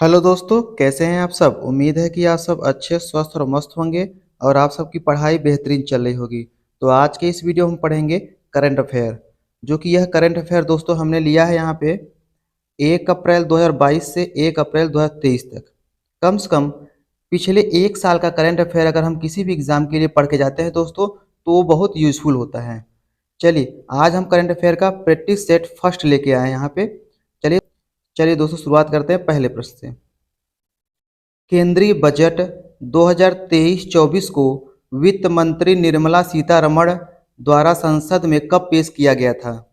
Hello दोस्तों, कैसे हैं आप सब। उम्मीद है कि आप सब अच्छे स्वस्थ और मस्त होंगे और आप सबकी पढ़ाई बेहतरीन चल रही होगी। तो आज के इस वीडियो में हम पढ़ेंगे करंट अफेयर, जो कि यह करंट अफेयर दोस्तों हमने लिया है यहाँ पे 1 अप्रैल 2022 से 1 अप्रैल 2023 तक। कम से कम पिछले एक साल का करंट अफेयर अगर हम किसी भी एग्जाम के लिए पढ़ के जाते हैं दोस्तों, तो वो बहुत यूजफुल होता है। चलिए आज हम करंट अफेयर का प्रैक्टिस सेट फर्स्ट लेके आए हैं यहाँ पे। चलिए चलिए दोस्तों, शुरुआत करते हैं पहले प्रश्न से। केंद्रीय बजट 2023-24 को वित्त मंत्री निर्मला सीतारमण द्वारा संसद में कब पेश किया गया था?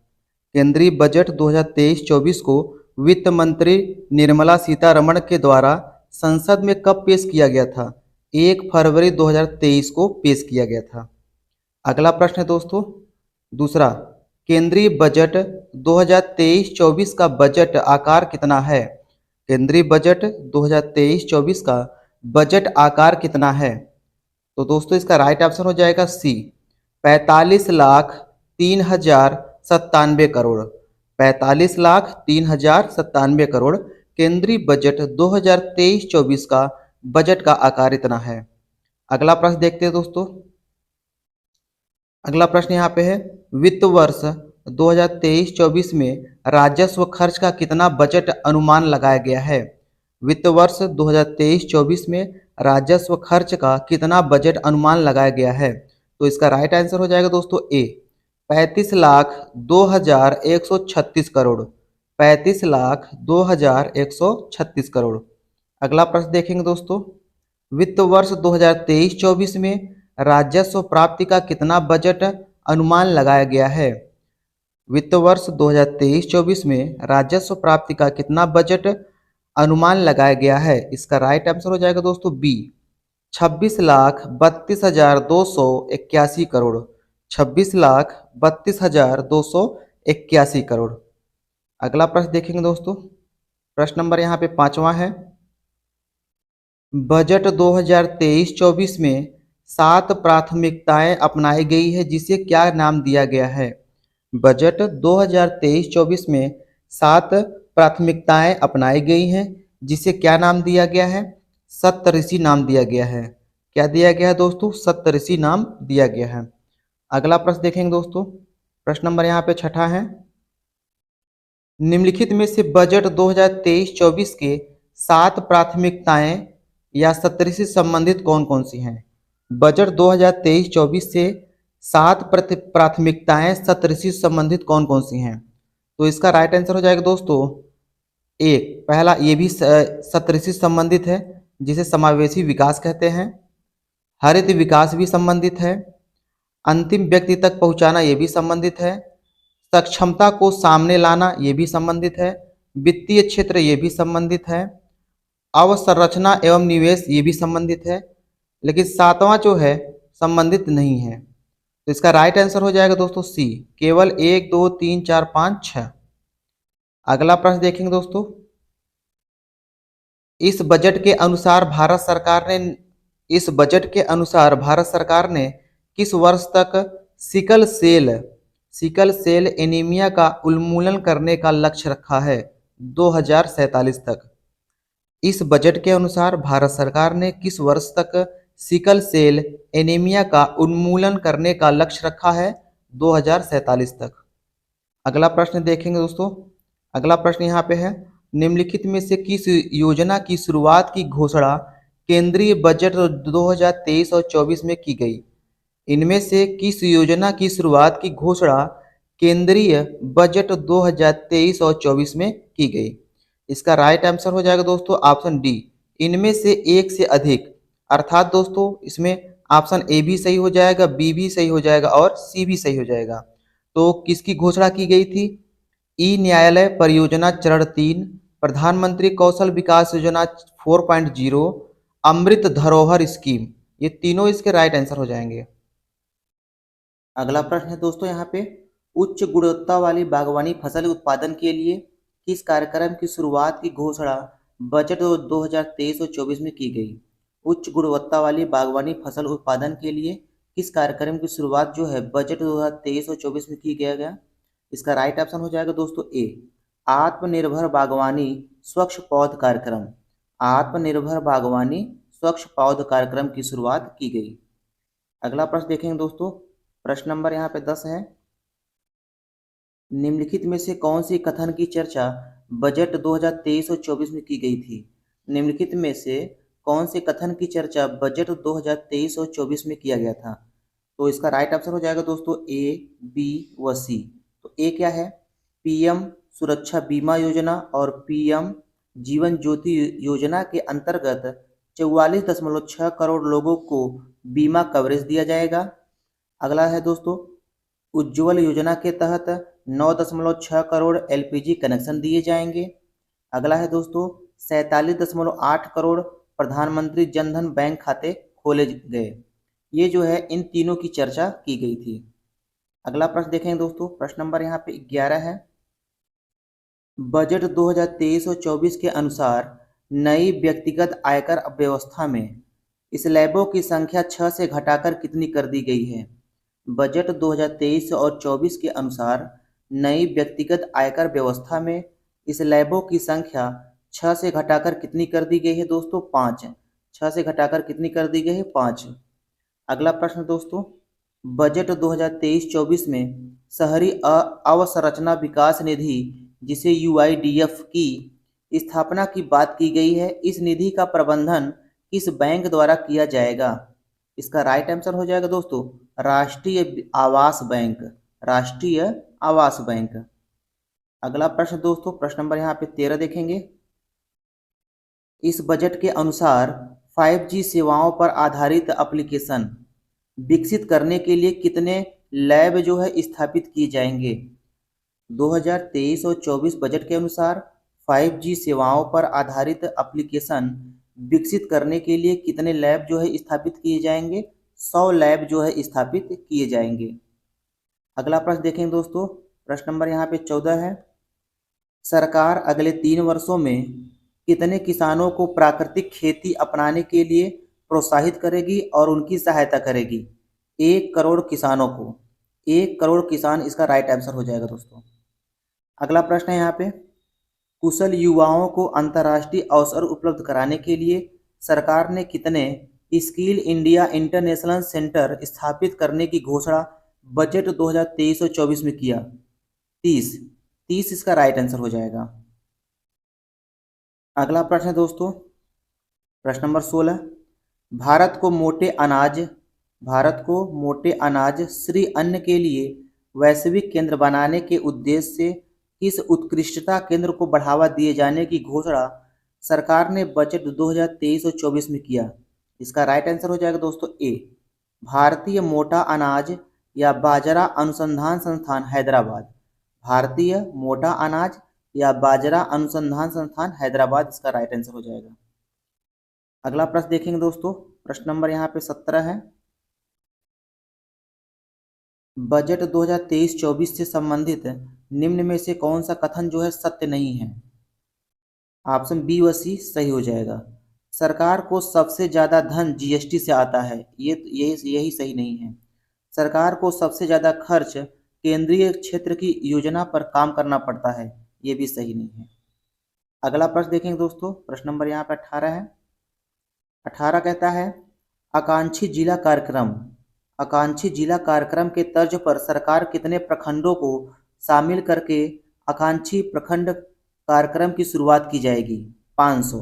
केंद्रीय बजट 2023-24 को वित्त मंत्री निर्मला सीतारमण के द्वारा संसद में कब पेश किया गया था? 1 फरवरी 2023 को पेश किया गया था। अगला प्रश्न है दोस्तों दूसरा। केंद्रीय बजट 2023-24 का बजट आकार कितना है? केंद्रीय बजट 2023-24 का बजट आकार कितना है? तो दोस्तों इसका राइट ऑप्शन हो जाएगा सी, 45,03,097 करोड़। 45,03,097 करोड़ केंद्रीय बजट 2023-24 का बजट का आकार इतना है। अगला प्रश्न देखते हैं दोस्तों। अगला प्रश्न यहाँ पे है, वित्त वर्ष 2023-24 में राजस्व खर्च का कितना बजट अनुमान लगाया गया है? वित्त वर्ष 2023-24 में राजस्व खर्च का कितना बजट अनुमान लगाया गया है? तो इसका राइट आंसर हो जाएगा दोस्तों ए, 35,02,136 करोड़। 35,02,136 करोड़। अगला प्रश्न देखेंगे दोस्तों। वित्त वर्ष 2023-24 में राजस्व प्राप्ति का कितना बजट अनुमान लगाया गया है? वित्त वर्ष 2023-24 में राजस्व प्राप्ति का कितना बजट अनुमान लगाया गया है? इसका राइट आंसर हो जाएगा दोस्तों बी, 26,32,281 करोड़। 26,32,281 करोड़। अगला प्रश्न देखेंगे दोस्तों। प्रश्न नंबर यहाँ पे 5वां है। बजट 2023-24 में 7 प्राथमिकताएं अपनाई गई है, जिसे क्या नाम दिया गया है? बजट 2023-24 में 7 प्राथमिकताएं अपनाई गई हैं, जिसे क्या नाम दिया गया है? सप्तऋषि नाम दिया गया है। क्या दिया गया है दोस्तों? सप्तऋषि नाम दिया गया है। अगला प्रश्न देखेंगे दोस्तों। प्रश्न नंबर यहाँ पे 6 है। निम्नलिखित में से बजट 2023-24 के 7 प्राथमिकताएं या सप्तऋषि संबंधित कौन कौन सी हैं? बजट 2023-24 से 7 प्राथमिकताएं सप्तऋषि संबंधित कौन कौन सी हैं? तो इसका राइट आंसर हो जाएगा दोस्तों एक, पहला ये भी सप्तऋषि संबंधित है, जिसे समावेशी विकास कहते हैं। हरित विकास भी संबंधित है। अंतिम व्यक्ति तक पहुंचाना ये भी संबंधित है। सक्षमता को सामने लाना ये भी संबंधित है। वित्तीय क्षेत्र ये भी संबंधित है। अवसंरचना एवं निवेश ये भी संबंधित है। लेकिन 7वां जो है संबंधित नहीं है। तो इसका राइट आंसर हो जाएगा दोस्तों सी, केवल 1, 2, 3, 4, 5, 6। अगला प्रश्न देखेंगे दोस्तों। इस बजट के अनुसार भारत सरकार ने किस वर्ष तक सिकल सेल एनीमिया का उन्मूलन करने का लक्ष्य रखा है? 2047 तक। इस बजट के अनुसार भारत सरकार ने किस वर्ष तक सिकल सेल एनीमिया का उन्मूलन करने का लक्ष्य रखा है? 2047 तक। अगला प्रश्न देखेंगे दोस्तों। अगला प्रश्न यहाँ पे है, निम्नलिखित में से किस योजना की शुरुआत की घोषणा केंद्रीय बजट 2023 और 24 में की गई? इनमें से किस योजना की शुरुआत की घोषणा केंद्रीय बजट 2023 और 24 में की गई? इसका राइट आंसर हो जाएगा दोस्तों ऑप्शन डी, इनमें से एक से अधिक। अर्थात दोस्तों इसमें ऑप्शन ए भी सही हो जाएगा, बी भी सही हो जाएगा और सी भी सही हो जाएगा। तो किसकी घोषणा की गई थी? ई न्यायालय परियोजना चरण 3, प्रधानमंत्री कौशल विकास योजना 4.0, अमृत धरोहर स्कीम, ये तीनों इसके राइट आंसर हो जाएंगे। अगला प्रश्न है दोस्तों यहाँ पे, उच्च गुणवत्ता वाली बागवानी फसल उत्पादन के लिए किस कार्यक्रम की शुरुआत की घोषणा बजट 2023 और 24 में की गई? उच्च गुणवत्ता वाली बागवानी फसल उत्पादन के लिए किस कार्यक्रम की शुरुआत जो है बजट 2023 और 24 में की गया? इसका राइट ऑप्शन हो जाएगा दोस्तों ए, आत्मनिर्भर बागवानी स्वच्छ पौध कार्यक्रम। आत्मनिर्भर बागवानी स्वच्छ पौध कार्यक्रम की शुरुआत की गई। अगला प्रश्न देखेंगे दोस्तों, प्रश्न नंबर यहाँ पे 10 है। निम्नलिखित में से कौन सी कथन की चर्चा बजट 2023 और 24 में की गई थी? निम्नलिखित में से कौन से कथन की चर्चा बजट 2023 और 24 में किया गया था? तो इसका राइट आंसर हो जाएगा दोस्तों ए, बी व सी। तो ए क्या है? पीएम सुरक्षा बीमा योजना और पीएम जीवन ज्योति योजना के अंतर्गत 44.6 करोड़ लोगों को बीमा कवरेज दिया जाएगा। अगला है दोस्तों, उज्ज्वल योजना के तहत 9.6 करोड़ एलपीजी कनेक्शन दिए जाएंगे। अगला है दोस्तों, 47.8 करोड़ प्रधानमंत्री जनधन बैंक खाते खोले गए। ये जो है इन तीनों की चर्चा की गई थी। अगला प्रश्न देखेंगे दोस्तों, प्रश्न नंबर यहाँ पे 11 है। बजट 2023 और 24 के अनुसार नई व्यक्तिगत आयकर व्यवस्था में स्लैबों की संख्या 6 से घटाकर कितनी कर दी गई है? बजट 2023 और 24 के अनुसार नई व्यक्तिगत आयकर व्यवस्था में स्लैबों की संख्या 6 से घटाकर कितनी कर दी गई है दोस्तों? 5। 6 से घटाकर कितनी कर दी गई है? 5। अगला प्रश्न दोस्तों, बजट 2023-24 में शहरी अवसंरचना विकास निधि जिसे यूआईडीएफ की स्थापना की बात की गई है। इस निधि का प्रबंधन किस बैंक द्वारा किया जाएगा? इसका राइट आंसर हो जाएगा दोस्तों राष्ट्रीय आवास बैंक। राष्ट्रीय आवास बैंक। अगला प्रश्न दोस्तों, प्रश्न नंबर यहाँ पे 13 देखेंगे। इस बजट के अनुसार 5G सेवाओं पर आधारित एप्लीकेशन विकसित करने के लिए कितने लैब जो है स्थापित किए जाएंगे? 2023 और 24 बजट के अनुसार 5G सेवाओं पर आधारित एप्लीकेशन विकसित करने के लिए कितने लैब जो है स्थापित किए जाएंगे? 100 लैब जो है स्थापित किए जाएंगे। अगला प्रश्न देखेंगे दोस्तों, प्रश्न नंबर यहाँ पे 14 है। सरकार अगले 3 वर्षों में कितने किसानों को प्राकृतिक खेती अपनाने के लिए प्रोत्साहित करेगी और उनकी सहायता करेगी? 1 करोड़ किसानों को। 1 करोड़ किसान इसका राइट आंसर हो जाएगा दोस्तों। अगला प्रश्न है यहाँ पे, कुशल युवाओं को अंतर्राष्ट्रीय अवसर उपलब्ध कराने के लिए सरकार ने कितने स्किल इंडिया इंटरनेशनल सेंटर स्थापित करने की घोषणा बजट 2023 और 24 में किया? 30। 30 इसका राइट आंसर हो जाएगा। अगला प्रश्न है दोस्तों, प्रश्न नंबर 16। भारत को मोटे अनाज श्री अन्न के लिए वैश्विक केंद्र बनाने के उद्देश्य से किस उत्कृष्टता केंद्र को बढ़ावा दिए जाने की घोषणा सरकार ने बजट 2023 और 24 में किया? इसका राइट आंसर हो जाएगा दोस्तों ए, भारतीय मोटा अनाज या बाजरा अनुसंधान संस्थान हैदराबाद। भारतीय मोटा अनाज या बाजरा अनुसंधान संस्थान हैदराबाद इसका राइट आंसर हो जाएगा। अगला प्रश्न देखेंगे दोस्तों, प्रश्न नंबर यहाँ पे 17 है। बजट 2023-24 से संबंधित निम्न में से कौन सा कथन जो है सत्य नहीं है? ऑप्शन बी व सी सही हो जाएगा। सरकार को सबसे ज्यादा धन जीएसटी से आता है, यही सही नहीं है। सरकार को सबसे ज्यादा खर्च केंद्रीय क्षेत्र की योजना पर काम करना पड़ता है, ये भी सही नहीं है। अगला प्रश्न देखेंगे दोस्तों, प्रश्न नंबर यहाँ पे 18 है। 18 कहता है, आकांक्षी जिला कार्यक्रम के तर्ज पर सरकार कितने प्रखंडों को शामिल करके आकांक्षी प्रखंड कार्यक्रम की शुरुआत की जाएगी? 500।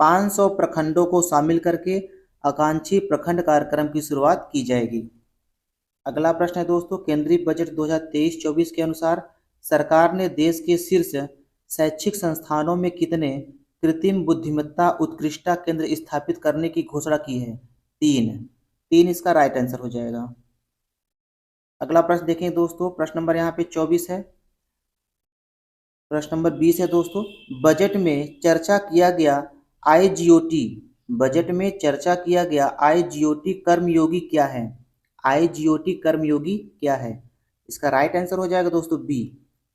500 प्रखंडों को शामिल करके आकांक्षी प्रखंड कार्यक्रम की शुरुआत की जाएगी। अगला प्रश्न है दोस्तों, केंद्रीय बजट 2023-24 के अनुसार सरकार ने देश के शीर्ष शैक्षिक संस्थानों में कितने कृत्रिम बुद्धिमत्ता उत्कृष्टता केंद्र स्थापित करने की घोषणा की है? 3। 3 इसका राइट आंसर हो जाएगा। अगला प्रश्न देखें दोस्तों, प्रश्न नंबर यहाँ पे 24 है। प्रश्न नंबर 20 है दोस्तों, बजट में चर्चा किया गया आईजीओटी कर्मयोगी क्या है? आईजीओटी कर्मयोगी क्या है? इसका राइट आंसर हो जाएगा दोस्तों बी,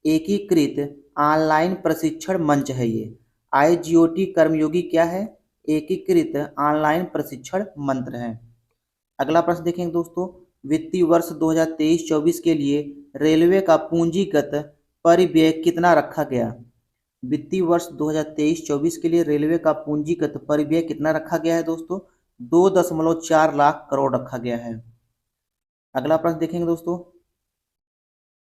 एकीकृत ऑनलाइन प्रशिक्षण मंच है ये। आईजीओटी कर्मयोगी क्या है? एकीकृत ऑनलाइन प्रशिक्षण मंत्र है। अगला प्रश्न देखेंगे दोस्तों, वित्तीय वर्ष 2023-24 के लिए रेलवे का पूंजीगत परिव्यय कितना रखा गया? वित्तीय वर्ष 2023-24 के लिए रेलवे का पूंजीगत परिव्यय कितना रखा गया है दोस्तों? 2.4 लाख करोड़ रखा गया है। अगला प्रश्न देखेंगे दोस्तों,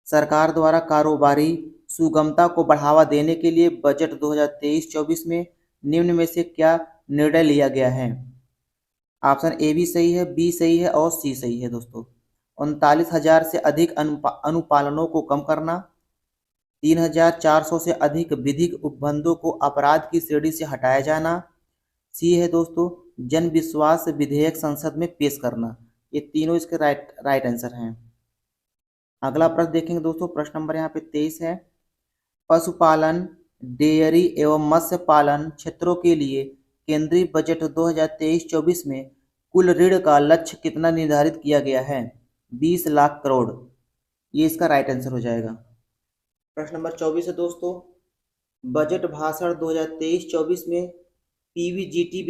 सरकार द्वारा कारोबारी सुगमता को बढ़ावा देने के लिए बजट 2023-24 में निम्न में से क्या निर्णय लिया गया है? ऑप्शन ए भी सही है, बी सही है और सी सही है दोस्तों। 39,000 से अधिक अनुपालनों को कम करना, 3,400 से अधिक विधिक उपबंधों को अपराध की श्रेणी से हटाया जाना, सी है दोस्तों जन विश्वास विधेयक संसद में पेश करना। ये तीनों इसके राइट आंसर हैं। अगला प्रश्न देखेंगे दोस्तों, प्रश्न नंबर यहाँ पे 23 है। पशुपालन, डेयरी एवं मत्स्य पालन क्षेत्रों के लिए केंद्रीय बजट 2023-24 में कुल ऋण का लक्ष्य कितना निर्धारित किया गया है? 20 लाख करोड़। ये इसका राइट आंसर हो जाएगा। प्रश्न नंबर 24 है दोस्तों, बजट भाषण 2023-24 में पीवीजीटी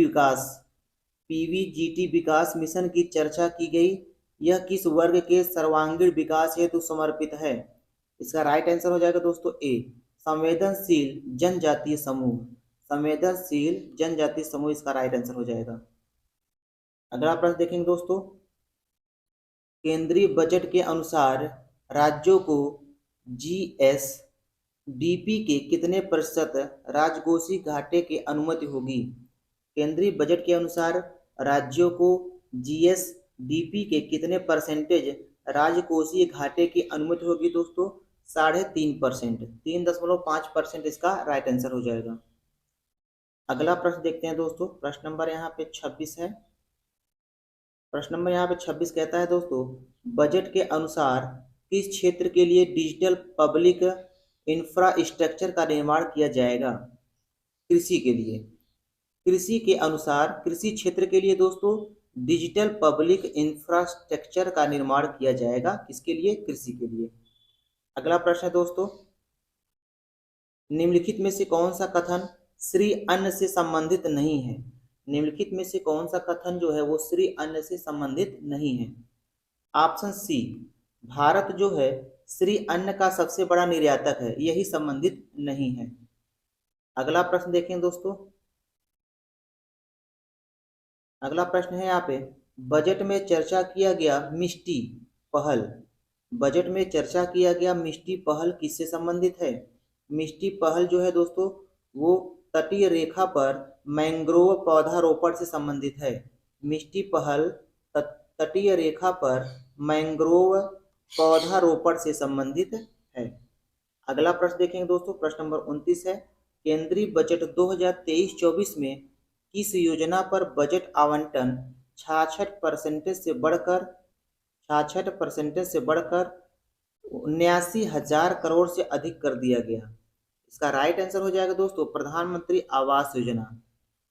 विकास मिशन की चर्चा की गई। यह किस वर्ग के सर्वांगीण विकास हेतु समर्पित है? इसका राइट आंसर हो जाएगा दोस्तों ए, संवेदनशील जनजातीय समूह। संवेदनशील जनजातीय समूह इसका राइट आंसर हो जाएगा। अगला प्रश्न देखेंगे दोस्तों, केंद्रीय बजट के अनुसार राज्यों को जीएसडीपी के कितने प्रतिशत राजकोषीय घाटे की अनुमति होगी? केंद्रीय बजट के अनुसार राज्यों को जीएसडीपी के कितने परसेंटेज राजकोषीय घाटे की अनुमति होगी दोस्तों? 3.5%, 3.5% इसका राइट आंसर हो जाएगा। अगला प्रश्न देखते हैं दोस्तों, प्रश्न नंबर यहाँ पे 26 है। प्रश्न नंबर यहाँ पे 26 कहता है दोस्तों, बजट के अनुसार किस क्षेत्र के लिए डिजिटल पब्लिक इंफ्रास्ट्रक्चर का निर्माण किया जाएगा? कृषि के लिए। कृषि के अनुसार कृषि क्षेत्र के लिए दोस्तों डिजिटल पब्लिक इंफ्रास्ट्रक्चर का निर्माण किया जाएगा। किसके लिए? कृषि के लिए। अगला प्रश्न है दोस्तों, निम्नलिखित में से कौन सा कथन श्री अन्न से संबंधित नहीं है? निम्नलिखित में से कौन सा कथन जो है वो श्री अन्न से संबंधित नहीं है? ऑप्शन सी, भारत जो है श्री अन्न का सबसे बड़ा निर्यातक है, यही संबंधित नहीं है। अगला प्रश्न देखें दोस्तों, अगला प्रश्न है यहाँ पे, बजट में चर्चा किया गया मिष्टी पहल, बजट में चर्चा किया गया मिष्टी पहल किससे संबंधित है? मिष्टी पहल जो है दोस्तों वो तटीय रेखा पर मैंग्रोव पौधारोपण से संबंधित है। मिष्टी पहल तटीय रेखा पर मैंग्रोव पौधारोपण से संबंधित है। अगला प्रश्न देखेंगे दोस्तों, प्रश्न नंबर 29 है। केंद्रीय बजट 2023-24 में किस योजना पर बजट आवंटन 66% से बढ़कर 79,000 करोड़ से अधिक कर दिया गया? इसका राइट आंसर हो जाएगा दोस्तों प्रधानमंत्री आवास योजना।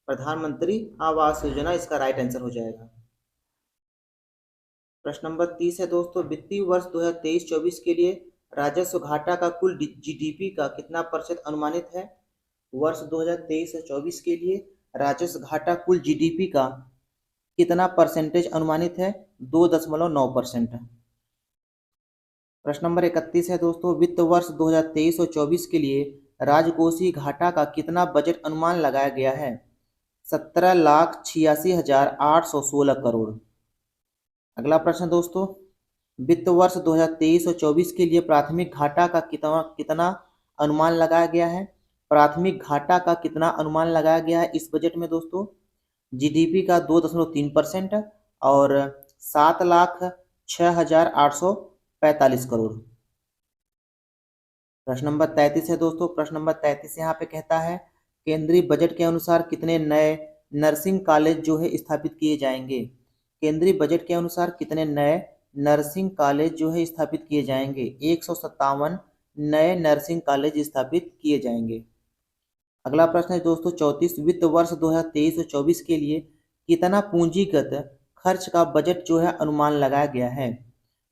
प्रधानमंत्री आवास योजना इसका राइट आंसर हो जाएगा। प्रश्न नंबर 30 है दोस्तों, वित्तीय वर्ष 2023-24 के लिए राजस्व घाटा का कुल जीडीपी का कितना प्रतिशत अनुमानित है? वर्ष 2023-24 के लिए राजस्व घाटा कुल जीडीपी का कितना परसेंटेज अनुमानित है? 2.9%। प्रश्न नंबर 31 है दोस्तों, वित्त वर्ष 2023 और 24 के लिए राजकोषीय घाटा का कितना बजट अनुमान लगाया गया है? 17,86,816 करोड़। अगला प्रश्न दोस्तों, वित्त वर्ष 2023 और 24 के लिए प्राथमिक घाटा का कितना अनुमान लगाया गया है? प्राथमिक घाटा का कितना अनुमान लगाया गया है इस बजट में दोस्तों? जीडीपी का 2.3% और 7,06,845 करोड़। प्रश्न नंबर 33 है दोस्तों, प्रश्न नंबर 33 यहाँ पे कहता है, केंद्रीय बजट के अनुसार कितने नए नर्सिंग कॉलेज जो है स्थापित किए जाएंगे? केंद्रीय बजट के अनुसार कितने नए नर्सिंग कॉलेज जो है स्थापित किए जाएंगे? 157 नए नर्सिंग कॉलेज स्थापित किए जाएंगे। अगला प्रश्न है दोस्तों 34, वित्त वर्ष 2023 और 24 के लिए कितना पूंजीगत खर्च का बजट जो है अनुमान लगाया गया है?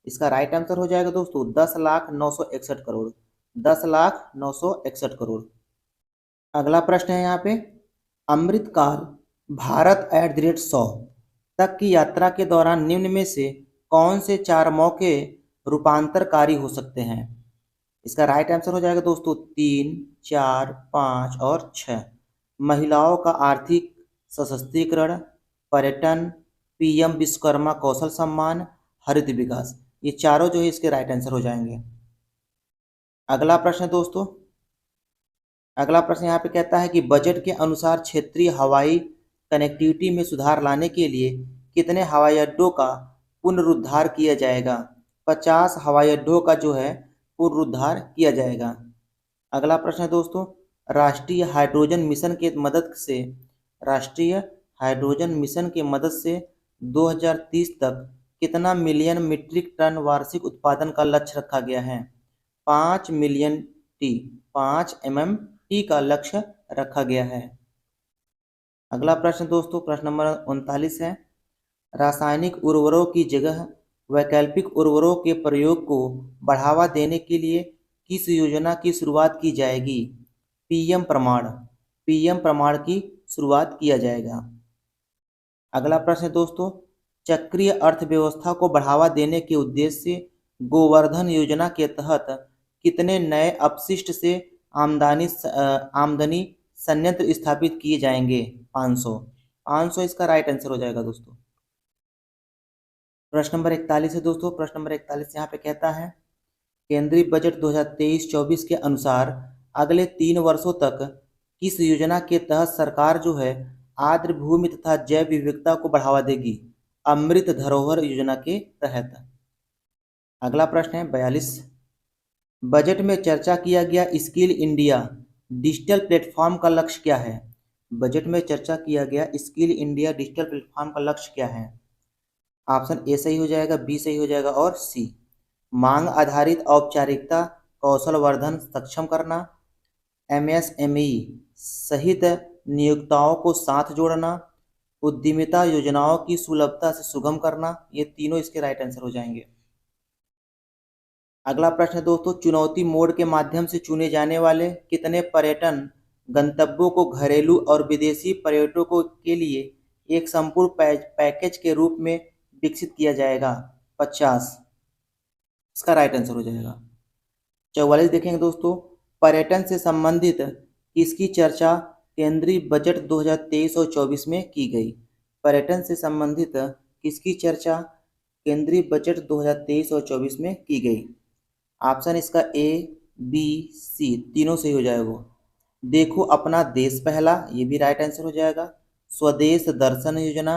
इसका राइट आंसर हो जाएगा दोस्तों 10,09,61 करोड़। 10,09,61 करोड़। अगला प्रश्न है यहाँ पे, अमृतकाल भारत @ 100 तक की यात्रा के दौरान निम्न में से कौन से 4 मौके रूपांतरकारी हो सकते हैं? इसका राइट आंसर हो जाएगा दोस्तों 3, 4, 5 और 6। महिलाओं का आर्थिक सशक्तिकरण, पर्यटन, पीएम विश्वकर्मा कौशल सम्मान, हरित विकास, ये चारों जो है इसके राइट आंसर हो जाएंगे। अगला प्रश्न दोस्तों, अगला प्रश्न यहाँ पे कहता है कि बजट के अनुसार क्षेत्रीय हवाई कनेक्टिविटी में सुधार लाने के लिए कितने हवाई अड्डों का पुनरुद्धार किया जाएगा? 50 हवाई अड्डों का जो है पुनरुद्धार किया जाएगा। अगला प्रश्न है दोस्तों, राष्ट्रीय हाइड्रोजन मिशन के मदद से राष्ट्रीय हाइड्रोजन मिशन के मदद से 2030 तक कितना मिलियन मीट्रिक टन वार्षिक उत्पादन का लक्ष्य रखा गया है? 5 मिलियन टी 5 MMT का लक्ष्य रखा गया है। अगला प्रश्न दोस्तों, प्रश्न नंबर 39 है, रासायनिक उर्वरकों की जगह वैकल्पिक उर्वरकों के प्रयोग को बढ़ावा देने के लिए किस योजना की शुरुआत की जाएगी? पीएम प्रमाण की शुरुआत किया जाएगा। अगला प्रश्न दोस्तों, चक्रीय अर्थव्यवस्था को बढ़ावा देने के उद्देश्य से गोवर्धन योजना के तहत कितने नए अपशिष्ट से आमदनी संयंत्र स्थापित किए जाएंगे? 500 इसका राइट आंसर हो जाएगा दोस्तों। प्रश्न नंबर 41 है दोस्तों, प्रश्न नंबर 41 यहाँ पे कहता है, केंद्रीय बजट 2023-24 के अनुसार अगले 3 वर्षों तक किस योजना के तहत सरकार जो है आर्द्र भूमि तथा जैव विविधता को बढ़ावा देगी? अमृत धरोहर योजना के तहत। अगला प्रश्न है 42, बजट में चर्चा किया गया स्किल इंडिया डिजिटल प्लेटफॉर्म का लक्ष्य क्या है? बजट में चर्चा किया गया स्किल इंडिया डिजिटल प्लेटफॉर्म का लक्ष्य क्या है? ऑप्शन ए सही हो जाएगा, बी सही हो जाएगा और सी। मांग आधारित औपचारिकता कौशल वर्धन सक्षम करना, MSME सहित नियोक्ताओं को साथ जोड़ना, उद्यमिता योजनाओं की सुलभता से सुगम करना, ये तीनों इसके राइट आंसर हो जाएंगे। अगला प्रश्न है दोस्तों, चुनौती मोड के माध्यम से चुने जाने वाले कितने पर्यटन गंतव्यों को घरेलू और विदेशी पर्यटकों के लिए एक संपूर्ण पैकेज के रूप में विकसित किया जाएगा? 50 इसका राइट आंसर हो जाएगा। 44 देखेंगे दोस्तों, पर्यटन से संबंधित किसकी चर्चा केंद्रीय बजट 2023 और 24 में की गई? पर्यटन से संबंधित किसकी चर्चा केंद्रीय बजट 2023 और 24 में की गई? ऑप्शन इसका ए, बी, सी तीनों सही हो जाएगा। देखो अपना देश पहला, ये भी राइट आंसर हो जाएगा। स्वदेश दर्शन योजना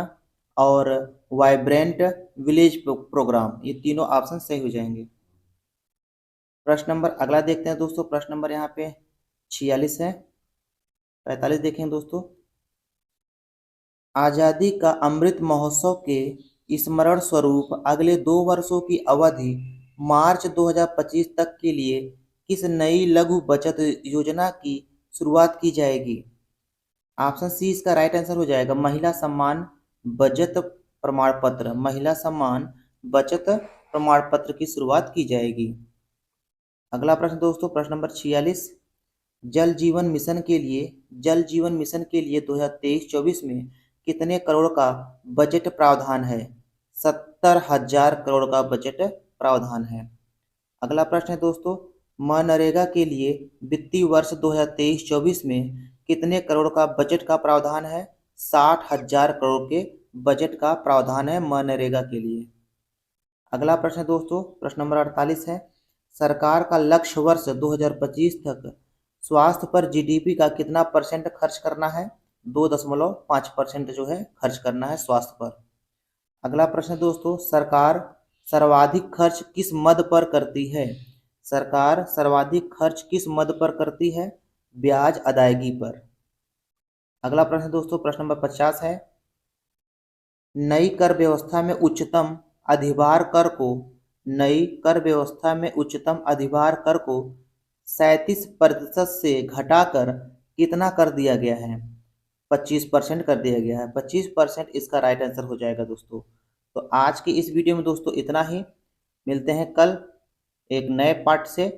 और वाइब्रेंट विलेज प्रोग्राम, ये तीनों ऑप्शन सही हो जाएंगे। प्रश्न नंबर अगला देखते हैं दोस्तों, प्रश्न नंबर यहाँ पे 46 है। 45 देखें दोस्तों, आज़ादी का अमृत महोत्सव के स्मरण स्वरूप अगले 2 वर्षों की अवधि मार्च 2025 तक के लिए किस नई लघु बचत योजना की शुरुआत की जाएगी? ऑप्शन सी इसका राइट आंसर हो जाएगा, महिला सम्मान बचत प्रमाण पत्र। महिला सम्मान बचत प्रमाण पत्र की शुरुआत की जाएगी। अगला प्रश्न दोस्तों, प्रश्न नंबर 46, जल जीवन मिशन के लिए 2023-24 में कितने करोड़ का बजट प्रावधान है? 70,000 करोड़ का बजट प्रावधान है। अगला प्रश्न है दोस्तों, मनरेगा के लिए वित्तीय वर्ष 2023-24 में कितने करोड़ का बजट का प्रावधान है? 60,000 करोड़ के बजट का प्रावधान है मनरेगा के लिए। अगला प्रश्न है दोस्तों, प्रश्न नंबर 48 है, सरकार का लक्ष्य वर्ष 2025 तक स्वास्थ्य पर जीडीपी का कितना % खर्च करना है? 2.5% जो है खर्च करना है स्वास्थ्य पर। अगला प्रश्न दोस्तों, सरकार सर्वाधिक खर्च किस मद पर करती है? सरकार सर्वाधिक खर्च किस मद पर करती है? ब्याज अदायगी पर। अगला प्रश्न दोस्तों, प्रश्न नंबर 50 है, नई कर व्यवस्था में उच्चतम अधिभार कर को 37% से घटाकर कितना कर दिया गया है? 25% कर दिया गया है। 25% इसका राइट आंसर हो जाएगा दोस्तों। तो आज की इस वीडियो में दोस्तों इतना ही, मिलते हैं कल एक नए पार्ट से।